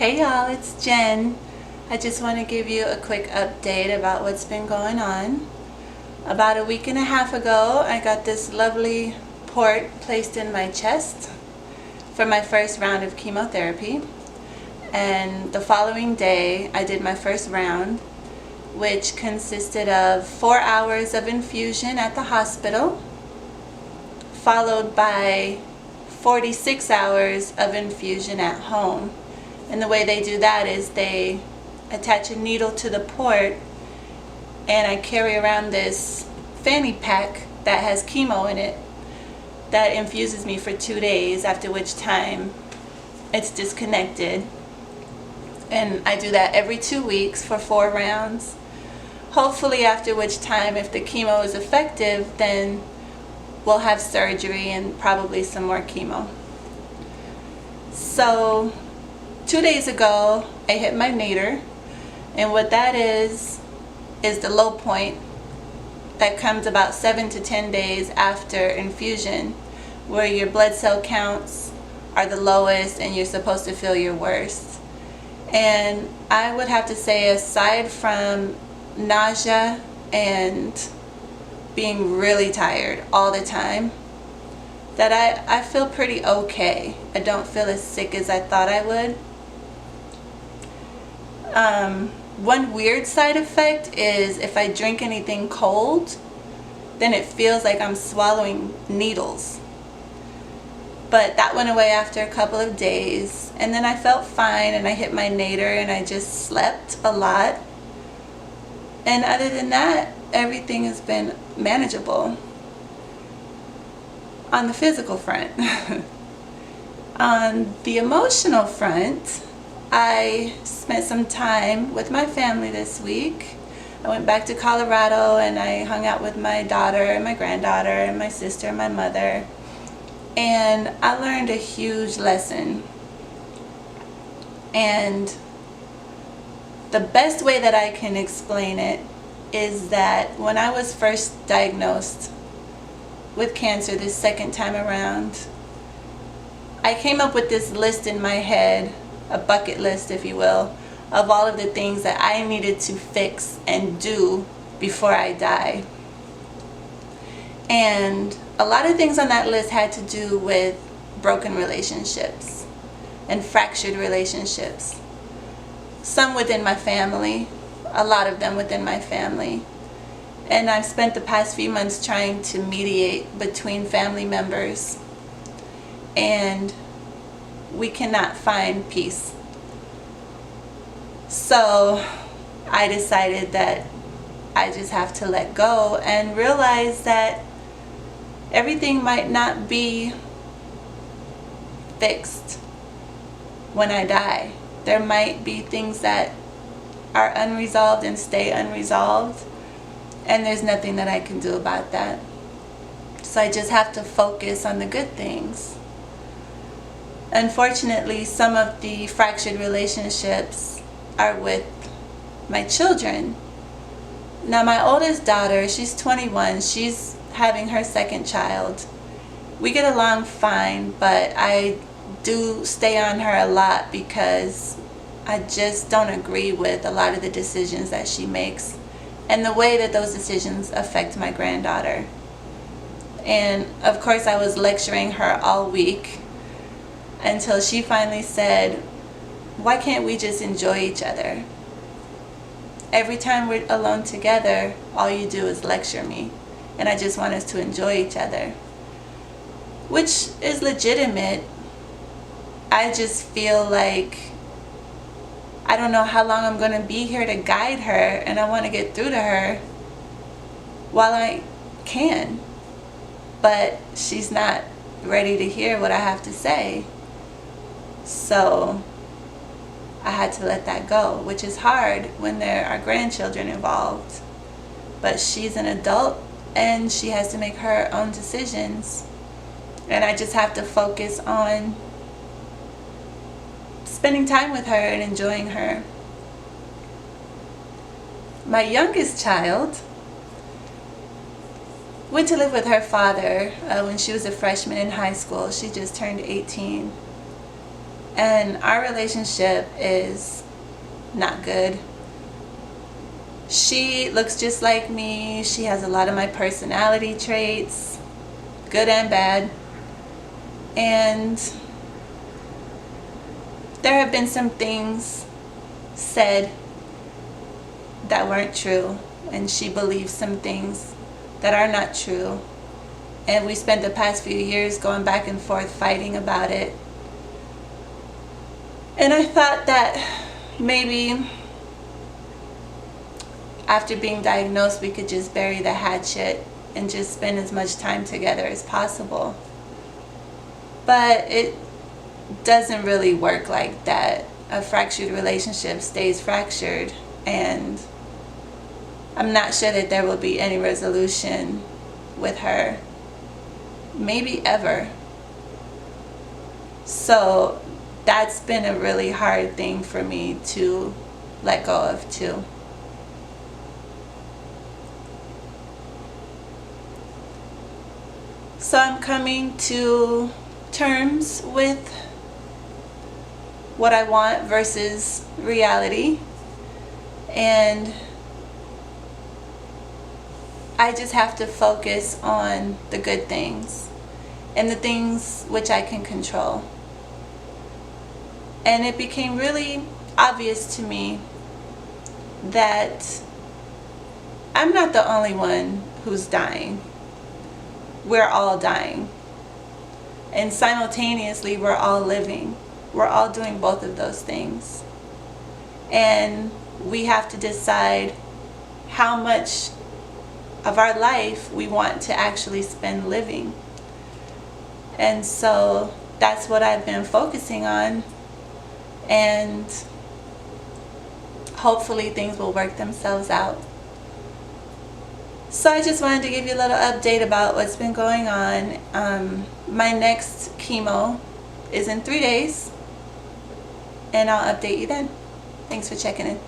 Hey y'all, it's Jen. I just want to give you a quick update about what's been going on. About a week and a half ago, I got this lovely port placed in my chest for my first round of chemotherapy. And the following day, I did my first round, which consisted of 4 hours of infusion at the hospital, followed by 46 hours of infusion at home. And the way they do that is they attach a needle to the port, and I carry around this fanny pack that has chemo in it that infuses me for 2 days, after which time it's disconnected. And I do that every 2 weeks for 4 rounds. Hopefully, after which time, if the chemo is effective, then we'll have surgery and probably some more chemo. So 2 days ago, I hit my nadir, and what that is the low point that comes about 7 to 10 days after infusion, where your blood cell counts are the lowest and you're supposed to feel your worst. And I would have to say, aside from nausea and being really tired all the time, that I feel pretty okay. I don't feel as sick as I thought I would. One weird side effect is if I drink anything cold, then it feels like I'm swallowing needles. But that went away after a couple of days, and then I felt fine, and I hit my nadir, and I just slept a lot. And other than that, everything has been manageable on the physical front. On the emotional front, I spent some time with my family this week. I went back to Colorado and I hung out with my daughter and my granddaughter and my sister and my mother. And I learned a huge lesson. And the best way that I can explain it is that when I was first diagnosed with cancer this second time around, I came up with this list in my head, a bucket list, if you will, of all of the things that I needed to fix and do before I die. And a lot of things on that list had to do with broken relationships and fractured relationships. Some within my family, a lot of them within my family. And I've spent the past few months trying to mediate between family members, and we cannot find peace. So I decided that I just have to let go and realize that everything might not be fixed when I die. There might be things that are unresolved and stay unresolved, and there's nothing that I can do about that. So I just have to focus on the good things. Unfortunately, some of the fractured relationships are with my children. Now, my oldest daughter, she's 21. She's having her second child. We get along fine, but I do stay on her a lot because I just don't agree with a lot of the decisions that she makes and the way that those decisions affect my granddaughter. And of course, I was lecturing her all week until she finally said, "Why can't we just enjoy each other? Every time we're alone together, all you do is lecture me, and I just want us to enjoy each other." Which is legitimate. I just feel like I don't know how long I'm going to be here to guide her, and I want to get through to her while I can. But she's not ready to hear what I have to say. So I had to let that go, which is hard when there are grandchildren involved. But she's an adult and she has to make her own decisions. And I just have to focus on spending time with her and enjoying her. My youngest child went to live with her father when she was a freshman in high school. She just turned 18. And our relationship is not good. She looks just like me. She has a lot of my personality traits, good and bad. And there have been some things said that weren't true, and she believes some things that are not true. And we spent the past few years going back and forth fighting about it. And I thought that maybe after being diagnosed we could just bury the hatchet and just spend as much time together as possible. But it doesn't really work like that. A fractured relationship stays fractured, and I'm not sure that there will be any resolution with her, maybe ever. So that's been a really hard thing for me to let go of too. So I'm coming to terms with what I want versus reality, and I just have to focus on the good things and the things which I can control. And it became really obvious to me that I'm not the only one who's dying. We're all dying. And simultaneously, we're all living. We're all doing both of those things. And we have to decide how much of our life we want to actually spend living. And so that's what I've been focusing on. And hopefully things will work themselves out. So I just wanted to give you a little update about what's been going on. My next chemo is in 3 days, and I'll update you then. Thanks for checking in.